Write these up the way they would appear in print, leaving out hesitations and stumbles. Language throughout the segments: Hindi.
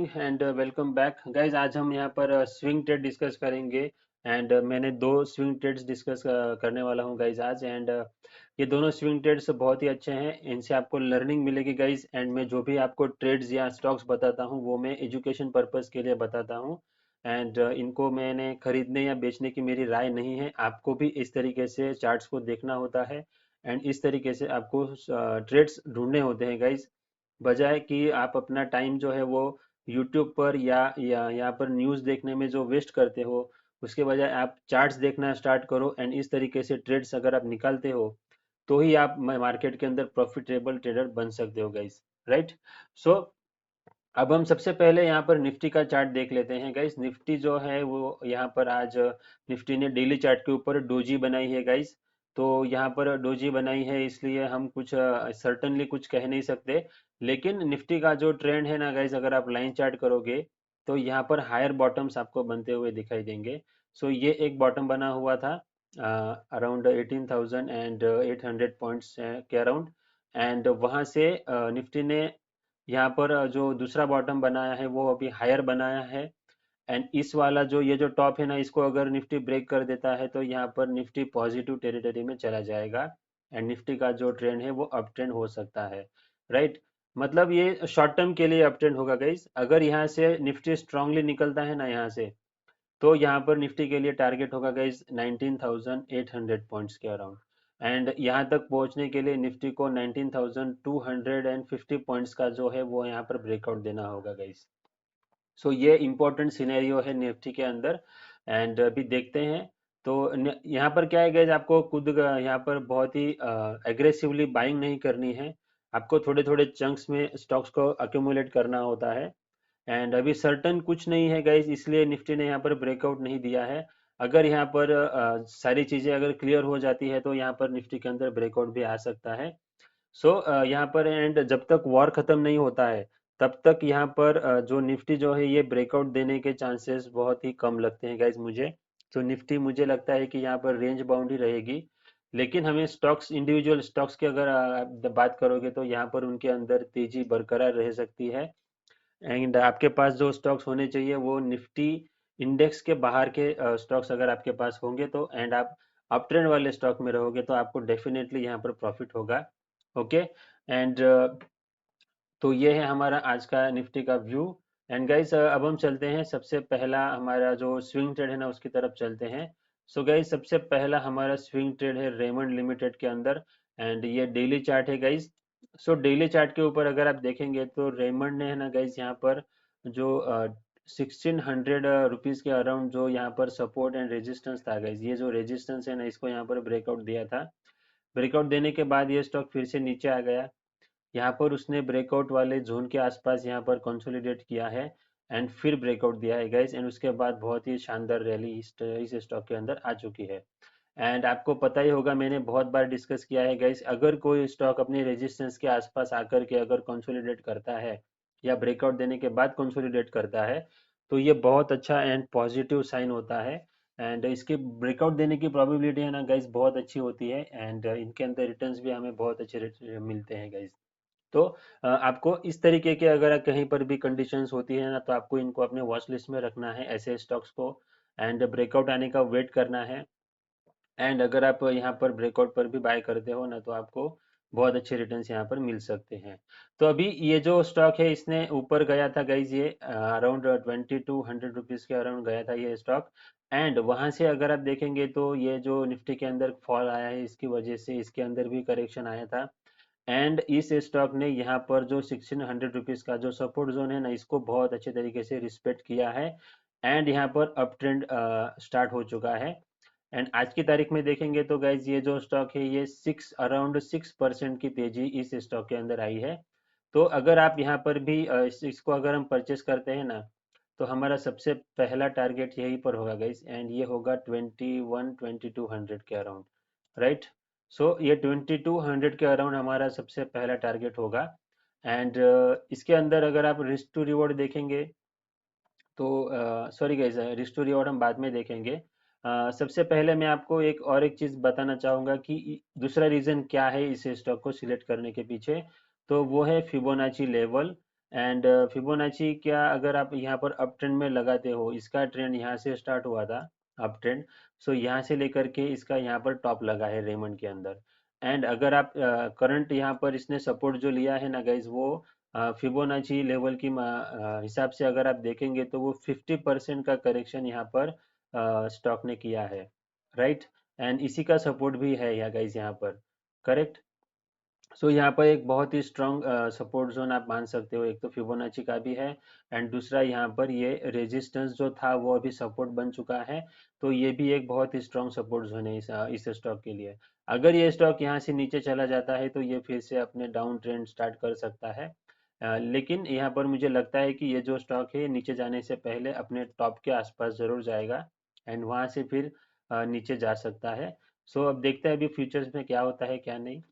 And welcome back guys. आज हम यहाँ पर स्विंग ट्रेड डिस्कस करेंगे। एंड मैंने दो स्विंग ट्रेड्स डिस्कस करने वाला हूँ गाइज आज। एंड ये दोनों स्विंग ट्रेड्स बहुत ही अच्छे हैं, इनसे आपको लर्निंग मिलेगी गाइज। एंड मैं जो भी आपको ट्रेड्स या स्टॉक्स बताता हूँ वो मैं एजुकेशन पर्पस के लिए बताता हूँ। एंड इनको मैंने खरीदने या बेचने की मेरी राय नहीं है। आपको भी इस तरीके से चार्ट्स को देखना होता है एंड इस तरीके से आपको ट्रेड्स ढूंढने होते हैं गाइज। बजाय कि आप अपना टाइम जो है वो यूट्यूब पर या यहाँ पर न्यूज़ देखने में जो वेस्ट करते हो, उसके बजाय आप चार्ट्स देखना स्टार्ट करो। एंड इस तरीके से ट्रेड्स अगर आप निकालते हो तो ही आप मार्केट के अंदर प्रॉफिटेबल ट्रेडर बन सकते हो गाइस। राइट। सो अब हम सबसे पहले यहाँ पर निफ्टी का चार्ट देख लेते हैं गाइस। निफ्टी जो है वो यहाँ पर आज निफ्टी ने डेली चार्ट के ऊपर डोजी बनाई है गाइस। तो यहाँ पर डोजी बनाई है इसलिए हम कुछ सर्टनली कुछ कह नहीं सकते। लेकिन निफ्टी का जो ट्रेंड है ना गाइस, अगर आप लाइन चार्ट करोगे तो यहाँ पर हायर बॉटम्स आपको बनते हुए दिखाई देंगे। सो ये एक बॉटम बना हुआ था अराउंड 18,800 पॉइंट्स के अराउंड। एंड वहां से निफ्टी ने यहाँ पर जो दूसरा बॉटम बनाया है वो अभी हायर बनाया है। एंड इस वाला जो ये जो टॉप है ना, इसको अगर निफ्टी ब्रेक कर देता है तो यहाँ पर निफ्टी पॉजिटिव टेरिटरी में चला जाएगा। एंड निफ्टी का जो ट्रेंड है वो अप ट्रेंड हो सकता है। राइट। मतलब ये शॉर्ट टर्म के लिए अप ट्रेंड होगा गाइस। अगर यहाँ से निफ्टी स्ट्रांगली निकलता है ना यहाँ से, तो यहाँ पर निफ्टी के लिए टारगेट होगा गाइज 19,800 पॉइंट्स के अराउंड। एंड यहाँ तक पहुँचने के लिए निफ्टी को 19,250 पॉइंट्स का जो है वो यहाँ पर ब्रेकआउट देना होगा गाइज। सो ये इंपॉर्टेंट सिनेरियो है निफ्टी के अंदर। एंड अभी देखते हैं। तो यहाँ पर क्या है गाइज, आपको खुद यहाँ पर बहुत ही एग्रेसिवली बाइंग नहीं करनी है। आपको थोड़े थोड़े चंक्स में स्टॉक्स को अक्यूमुलेट करना होता है। एंड अभी सर्टन कुछ नहीं है गाइज, इसलिए निफ्टी ने यहाँ पर ब्रेकआउट नहीं दिया है। अगर यहाँ पर सारी चीजें अगर क्लियर हो जाती है तो यहाँ पर निफ्टी के अंदर ब्रेकआउट भी आ सकता है। सो यहाँ पर एंड जब तक वॉर खत्म नहीं होता है तब तक यहाँ पर जो निफ्टी जो है ये ब्रेकआउट देने के चांसेस बहुत ही कम लगते हैं गाइज मुझे। तो निफ्टी मुझे लगता है कि यहाँ पर रेंज बाउंड ही रहेगी। लेकिन हमें स्टॉक्स, इंडिविजुअल स्टॉक्स की अगर आप बात करोगे तो यहाँ पर उनके अंदर तेजी बरकरार रह सकती है। एंड आपके पास जो स्टॉक्स होने चाहिए वो निफ्टी इंडेक्स के बाहर के स्टॉक्स अगर आपके पास होंगे तो, एंड आप अप ट्रेंड वाले स्टॉक में रहोगे तो आपको डेफिनेटली यहाँ पर प्रॉफिट होगा। ओके। एंड तो ये है हमारा आज का निफ्टी का व्यू। एंड गाइस अब हम चलते हैं, सबसे पहला हमारा जो स्विंग ट्रेड है ना उसकी तरफ चलते हैं। सो गाइस सबसे पहला हमारा स्विंग ट्रेड है रेमंड लिमिटेड के अंदर। एंड ये डेली चार्ट है गाइस। सो डेली चार्ट के ऊपर अगर आप देखेंगे तो रेमंड ने है ना गाइस यहाँ पर जो 1600 रुपीज के अराउंड जो यहाँ पर सपोर्ट एंड रेजिस्टेंस था गाइस, ये जो रेजिस्टेंस है ना इसको यहाँ पर ब्रेकआउट दिया था। ब्रेकआउट देने के बाद ये स्टॉक फिर से नीचे आ गया। यहाँ पर उसने ब्रेकआउट वाले जोन के आसपास यहाँ पर कंसोलिडेट किया है एंड फिर ब्रेकआउट दिया है गाइस। एंड उसके बाद बहुत ही शानदार रैली इस स्टॉक के अंदर आ चुकी है। एंड आपको पता ही होगा, मैंने बहुत बार डिस्कस किया है गाइस, अगर कोई स्टॉक अपनी रेजिस्टेंस के आसपास आकर के अगर कंसोलिडेट करता है या ब्रेकआउट देने के बाद कंसोलिडेट करता है तो ये बहुत अच्छा एंड पॉजिटिव साइन होता है। एंड इसके ब्रेकआउट देने की प्रोबेबिलिटी है ना गाइस बहुत अच्छी होती है। एंड इनके अंदर रिटर्न्स भी हमें बहुत अच्छे मिलते हैं गाइस। तो आपको इस तरीके के अगर कहीं पर भी कंडीशंस होती है ना तो आपको इनको अपने वॉच लिस्ट में रखना है ऐसे स्टॉक्स को। एंड ब्रेकआउट आने का वेट करना है। एंड अगर आप यहाँ पर ब्रेकआउट पर भी बाय करते हो ना तो आपको बहुत अच्छे रिटर्न्स यहाँ पर मिल सकते हैं। तो अभी ये जो स्टॉक है इसने ऊपर गया था गाइज, ये अराउंड 2200 रुपीज के अराउंड गया था ये स्टॉक। एंड वहां से अगर आप देखेंगे तो ये जो निफ्टी के अंदर फॉल आया है इसकी वजह से इसके अंदर भी करेक्शन आया था। एंड इस स्टॉक ने यहाँ पर जो 1600 रुपीज का जो सपोर्ट जोन है ना इसको बहुत अच्छे तरीके से रिस्पेक्ट किया है। एंड यहाँ पर अप ट्रेंड स्टार्ट हो चुका है। एंड आज की तारीख में देखेंगे तो गाइज ये जो स्टॉक है ये अराउंड 6% की तेजी इस स्टॉक के अंदर आई है। तो अगर आप यहाँ पर भी इसको अगर हम परचेस करते हैं ना तो हमारा सबसे पहला टारगेट यहीं पर होगा गाइज। एंड ये होगा 2200 के अराउंड। राइट। सो ये 2200 के अराउंड हमारा सबसे पहला टारगेट होगा। एंड इसके अंदर अगर आप रिस्क टू रिवॉर्ड देखेंगे तो sorry guys, risk to reward हम बाद में देखेंगे। सबसे पहले मैं आपको एक चीज बताना चाहूंगा कि दूसरा रीजन क्या है इस स्टॉक को सिलेक्ट करने के पीछे। तो वो है फिबोनाची लेवल। एंड फिबोनाची क्या, अगर आप यहाँ पर अप ट्रेंड में लगाते हो, इसका ट्रेंड यहाँ से स्टार्ट हुआ था, अप ट्रेंड। सो यहाँ से लेकर के इसका यहाँ पर टॉप लगा है रेमंड के अंदर। एंड अगर आप करंट यहाँ पर इसने सपोर्ट जो लिया है ना गाइज, वो फिबोनाची लेवल की हिसाब से अगर आप देखेंगे तो वो 50% का करेक्शन यहाँ पर स्टॉक ने किया है, राइट। एंड इसी का सपोर्ट भी है यहाँ गाइज, यहाँ पर, करेक्ट। सो यहाँ पर एक बहुत ही स्ट्रॉन्ग सपोर्ट जोन आप मान सकते हो, एक तो फिबोनाची का भी है, एंड दूसरा यहाँ पर ये रेजिस्टेंस जो था वो अभी सपोर्ट बन चुका है। तो ये भी एक बहुत ही स्ट्रॉन्ग सपोर्ट जोन है इस स्टॉक के लिए। अगर ये स्टॉक यहाँ से नीचे चला जाता है तो ये फिर से अपने डाउन ट्रेंड स्टार्ट कर सकता है। लेकिन यहाँ पर मुझे लगता है कि ये जो स्टॉक है नीचे जाने से पहले अपने टॉप के आसपास जरूर जाएगा, एंड वहाँ से फिर नीचे जा सकता है। सो अब देखते हैं अभी फ्यूचर्स में क्या होता है क्या नहीं।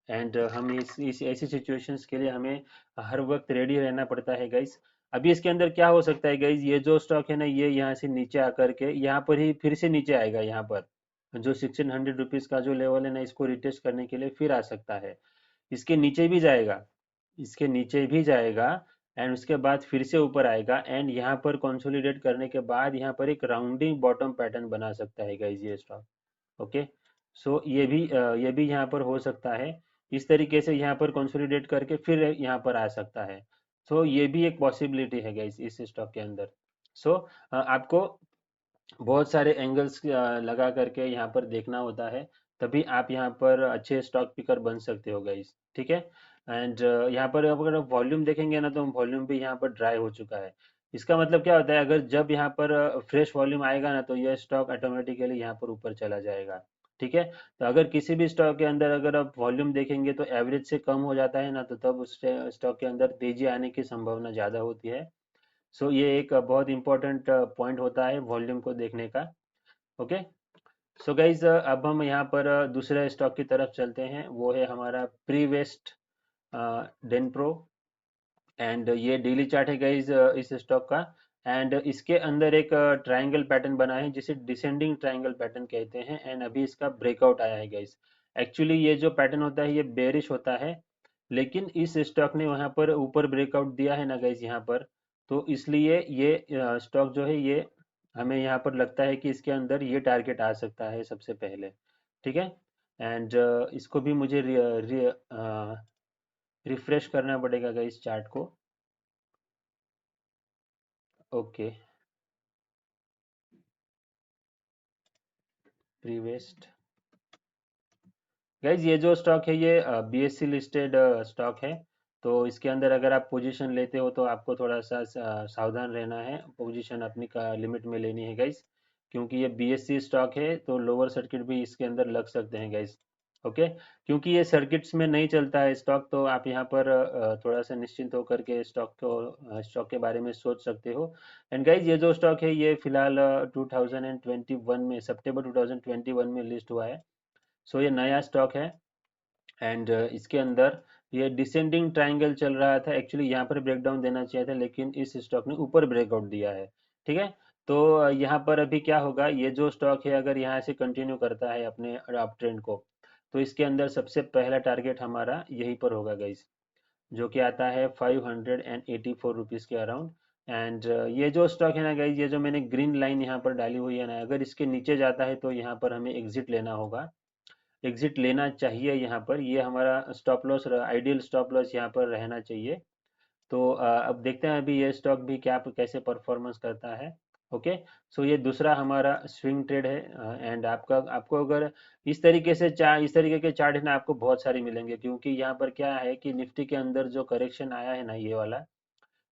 एंड हम इस ऐसी सिचुएशंस के लिए हमें हर वक्त रेडी रहना पड़ता है गाइस। अभी इसके अंदर क्या हो सकता है गाइस, ये जो स्टॉक है ना, ये यहाँ से नीचे आकर के यहाँ पर ही फिर से नीचे आएगा, यहाँ पर जो 1600 रुपीज का जो लेवल है ना, इसको रिटेस्ट करने के लिए फिर आ सकता है। इसके नीचे भी जाएगा, इसके नीचे भी जाएगा, एंड उसके बाद फिर से ऊपर आएगा, एंड यहाँ पर कंसोलिडेट करने के बाद यहाँ पर एक राउंडिंग बॉटम पैटर्न बना सकता है गाइस ये स्टॉक। ओके। सो ये भी यहाँ पर हो सकता है, इस तरीके से यहाँ पर कंसोलिडेट करके फिर यहाँ पर आ सकता है। सो ये भी एक पॉसिबिलिटी है गाइस इस स्टॉक के अंदर। सो आपको बहुत सारे एंगल्स लगा करके यहाँ पर देखना होता है, तभी आप यहाँ पर अच्छे स्टॉक पिकर बन सकते हो गाइस, ठीक है। एंड यहाँ पर अगर आप वॉल्यूम देखेंगे ना, तो वॉल्यूम भी यहाँ पर ड्राई हो चुका है। इसका मतलब क्या होता है, अगर जब यहाँ पर फ्रेश वॉल्यूम आएगा ना, तो यह स्टॉक ऑटोमेटिकली यहाँ पर ऊपर चला जाएगा, ठीक है। तो अगर किसी भी स्टॉक के अंदर अगर आप वॉल्यूम देखेंगे तो एवरेज से कम हो जाता है ना, तो तब उस स्टॉक के अंदर तेजी आने की संभावना ज़्यादा होती है। सो ये एक बहुत इंपॉर्टेंट पॉइंट होता है वॉल्यूम को देखने का। ओके। सो गाइज अब हम यहाँ पर दूसरे स्टॉक की तरफ चलते हैं, वो है हमारा प्रीवेस्ट डेनप्रो। एंड ये डेली चार्ट है गाइज इस स्टॉक का। एंड इसके अंदर एक ट्रायंगल पैटर्न बना है जिसे डिसेंडिंग ट्रायंगल पैटर्न कहते हैं, एंड अभी इसका ब्रेकआउट आया है गाइज। एक्चुअली ये जो पैटर्न होता है ये बेरिश होता है, लेकिन इस स्टॉक ने वहां पर ऊपर ब्रेकआउट दिया है ना गाइज यहाँ पर, तो इसलिए ये स्टॉक जो है ये हमें यहाँ पर लगता है कि इसके अंदर ये टारगेट आ सकता है सबसे पहले, ठीक है। एंड इसको भी मुझे रिफ्रेश करना पड़ेगा गाइज चार्ट को। ओके। प्रीवेस्ट गाइज, ये जो स्टॉक है ये बीएससी लिस्टेड स्टॉक है। तो इसके अंदर अगर आप पोजीशन लेते हो तो आपको थोड़ा सा सावधान रहना है, पोजीशन अपनी का लिमिट में लेनी है गाइज, क्योंकि ये बीएससी स्टॉक है तो लोअर सर्किट भी इसके अंदर लग सकते हैं गाइज। ओके। क्योंकि ये सर्किट्स में नहीं चलता है स्टॉक, तो आप यहाँ पर थोड़ा सा निश्चिंत होकर के स्टॉक के बारे में सोच सकते हो। एंड गाइज, ये जो स्टॉक है ये फिलहाल 2021 में, सितंबर 2021 में लिस्ट हुआ है। सो ये नया स्टॉक है। एंड इसके अंदर ये डिसेंडिंग ट्रायंगल चल रहा था, एक्चुअली यहाँ पर ब्रेकडाउन देना चाहिए था, लेकिन इस स्टॉक ने ऊपर ब्रेकआउट दिया है, ठीक है। तो यहाँ पर अभी क्या होगा, ये जो स्टॉक है अगर यहाँ से कंटिन्यू करता है अपने अप ट्रेंड को, तो इसके अंदर सबसे पहला टारगेट हमारा यहीं पर होगा गाइस, जो कि आता है 584 रुपीज़ के अराउंड। एंड ये जो स्टॉक है ना गाइस, ये जो मैंने ग्रीन लाइन यहाँ पर डाली हुई है ना, अगर इसके नीचे जाता है तो यहाँ पर हमें एग्जिट लेना होगा, एग्जिट लेना चाहिए यहाँ पर। ये हमारा stop loss, ideal stop loss यहाँ पर रहना चाहिए। तो अब देखते हैं अभी ये स्टॉक भी क्या कैसे परफॉर्मेंस करता है। ओके। सो ये दूसरा हमारा स्विंग ट्रेड है। एंड आपका आपको अगर इस तरीके के चार्ट है ना, आपको बहुत सारे मिलेंगे, क्योंकि यहाँ पर क्या है कि निफ्टी के अंदर जो करेक्शन आया है ना ये वाला,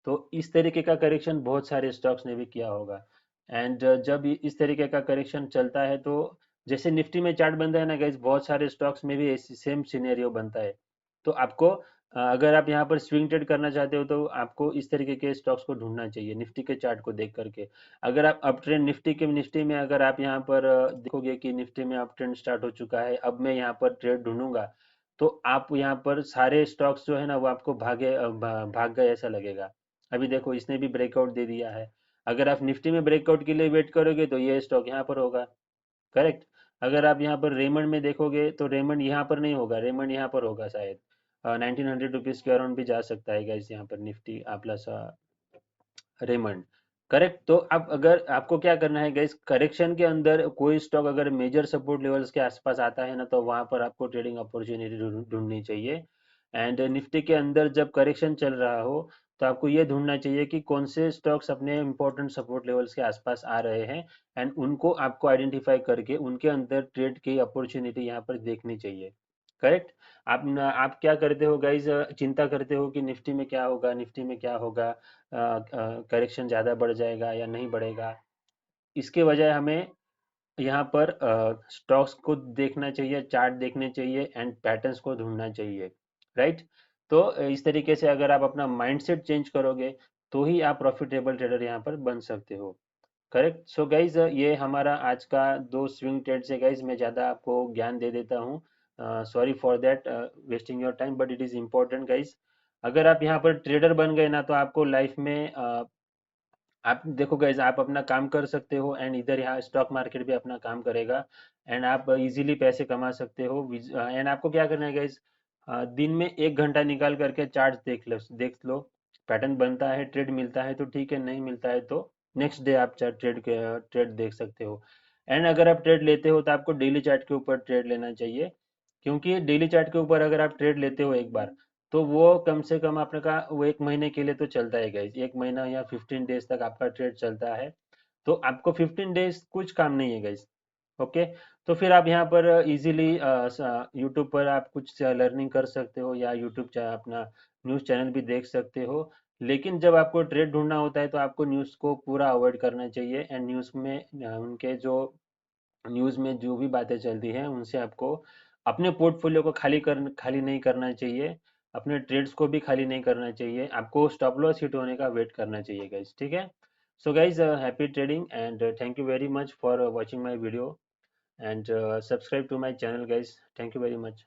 तो इस तरीके का करेक्शन बहुत सारे स्टॉक्स ने भी किया होगा। एंड जब इस तरीके का करेक्शन चलता है तो जैसे निफ्टी में चार्ट बनता है ना गाइस, बहुत सारे स्टॉक्स में भी ऐसी सेम सिनेरियो बनता है। तो आपको अगर आप यहाँ पर स्विंग ट्रेड करना चाहते हो तो आपको इस तरीके के स्टॉक्स को ढूंढना चाहिए निफ्टी के चार्ट को देख करके। अगर आप अप ट्रेंड निफ्टी में अगर आप यहाँ पर देखोगे कि निफ्टी में अप ट्रेंड स्टार्ट हो चुका है, अब मैं यहाँ पर ट्रेड ढूंढूंगा, तो आप यहाँ पर सारे स्टॉक्स जो है ना वो आपको भाग गए ऐसा लगेगा। अभी देखो इसने भी ब्रेकआउट दे दिया है। अगर आप निफ्टी में ब्रेकआउट के लिए वेट करोगे तो ये स्टॉक यहाँ पर होगा, करेक्ट। अगर आप यहाँ पर रेमंड में देखोगे तो रेमंड यहाँ पर नहीं होगा, रेमंड यहाँ पर होगा शायद। 1900 रुपीज के अराउंड भी जा सकता है गाइस यहाँ पर निफ्टी प्लस रेमंड। करेक्ट। तो अब अगर आपको क्या करना है गाइस, करेक्शन के अंदर कोई स्टॉक अगर मेजर सपोर्ट लेवल्स के आसपास आता है ना, तो वहां पर आपको ट्रेडिंग अपॉर्चुनिटी ढूंढनी चाहिए। एंड निफ्टी के अंदर जब करेक्शन चल रहा हो, तो आपको ये ढूंढना चाहिए कि कौन से स्टॉक्स अपने इंपॉर्टेंट सपोर्ट लेवल्स के आसपास आ रहे हैं, एंड उनको आपको आइडेंटिफाई करके उनके अंदर ट्रेड की अपॉर्चुनिटी यहाँ पर देखनी चाहिए। करेक्ट। आप क्या करते हो गाइज, चिंता करते हो कि निफ्टी में क्या होगा, निफ्टी में क्या होगा, करेक्शन ज़्यादा बढ़ जाएगा या नहीं बढ़ेगा। इसके बजाय हमें यहाँ पर स्टॉक्स को देखना चाहिए, चार्ट देखने चाहिए, एंड पैटर्न्स को ढूंढना चाहिए। राइट। तो इस तरीके से अगर आप अपना माइंडसेट चेंज करोगे, तो ही आप प्रॉफिटेबल ट्रेडर यहाँ पर बन सकते हो। करेक्ट। सो गाइज, ये हमारा आज का 2 स्विंग ट्रेड्स है गाइज। मैं ज़्यादा आपको ज्ञान दे देता हूँ, sorry for that wasting your time, but it is important guys. अगर आप यहाँ पर ट्रेडर बन गए ना, तो आपको लाइफ में आप देखो गाइज, आप अपना काम कर सकते हो, एंड इधर यहाँ स्टॉक मार्केट भी अपना काम करेगा, एंड आप इजीली पैसे कमा सकते हो। एंड आपको क्या करना है गाइज, दिन में 1 घंटा निकाल करके चार्ट देख लो। पैटर्न बनता है, ट्रेड मिलता है तो ठीक है, नहीं मिलता है तो नेक्स्ट डे आप ट्रेड देख सकते हो। एंड अगर आप ट्रेड लेते हो, तो आपको डेली चार्ट के ऊपर ट्रेड लेना चाहिए, क्योंकि डेली चार्ट के ऊपर अगर आप ट्रेड लेते हो एक बार, तो वो कम से कम आपने कहा वो 1 महीने के लिए तो चलता है गाइज। 1 महीना या 15 डेज तक आपका ट्रेड चलता है, तो आपको 15 डेज कुछ काम नहीं है गाइज। ओके। तो फिर आप यहाँ पर इजीली यूट्यूब पर आप कुछ लर्निंग कर सकते हो, या यूट्यूब अपना न्यूज़ चैनल भी देख सकते हो। लेकिन जब आपको ट्रेड ढूंढना होता है, तो आपको न्यूज़ को पूरा अवॉइड करना चाहिए, एंड न्यूज़ में उनके जो न्यूज़ में जो भी बातें चलती हैं, उनसे आपको अपने पोर्टफोलियो को खाली नहीं करना चाहिए, अपने ट्रेड्स को भी खाली नहीं करना चाहिए। आपको स्टॉप लॉस हिट होने का वेट करना चाहिए गाइज। ठीक है। So guys, happy trading, and thank you very much for watching my video, and subscribe to my channel guys. Thank you very much.